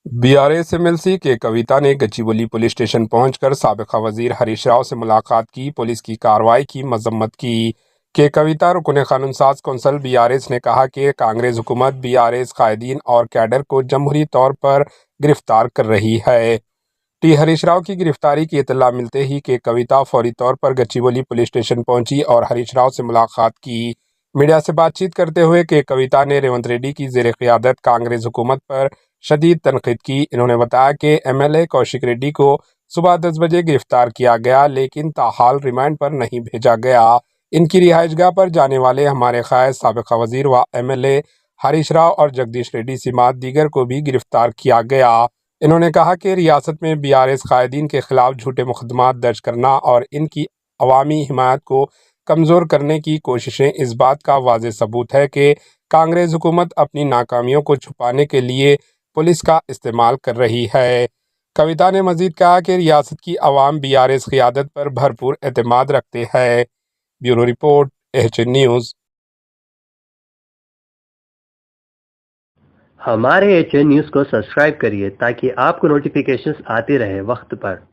BRS MLC के कविता ने Gachibowli police station पहुंचकर साबिका वजीर हरीश राव से मुलाकात की। पुलिस की कार्रवाई की मजम्मत की। के कविता रुकन कानून साज कौंसल BRS ने कहा कि कांग्रेस हुकूमत BRS कायदीन और कैडर को जमहूरी तौर पर गिरफ्तार कर रही है। हरीश राव की गिरफ्तारी की इत्तला मिलते ही के कविता फौरी तौर पर गच्चीबौली पुलिस स्टेशन पहुंची और हरीश राव से मुलाकात की। मीडिया से बातचीत करते हुए के कविता ने रेवंत रेड्डी की ज़ेर क़यादत कांग्रेस हुकूमत पर शदीद तनकीद की। इन्होंने बताया कि MLA कौशिक रेड्डी को सुबह 10 बजे गिरफ्तार किया गया, लेकिन ताहाल रिमांड पर नहीं भेजा गया। इनकी रिहाइशगाह पर जाने वाले हमारे क़ायद साबिका वजीर व MLA हरीश राव और जगदीश रेड्डी सिमात दीगर को भी गिरफ्तार किया गया। इन्होंने कहा कि रियासत में BRS कायदीन के खिलाफ झूठे मुकदमात दर्ज करना और इनकी अवामी हिमायत को कमज़ोर करने की कोशिशें इस बात का वाज़ेह सबूत है कि कांग्रेस हुकूमत अपनी नाकामियों को छुपाने के लिए पुलिस का इस्तेमाल कर रही है। कविता ने मजीद कहा कि रियासत की अवाम BRS क़यादत पर भरपूर एतमाद रखते हैं। Bureau report, HN news. हमारे HN न्यूज़ को सब्सक्राइब करिए ताकि आपको नोटिफिकेशंस आते रहे वक्त पर।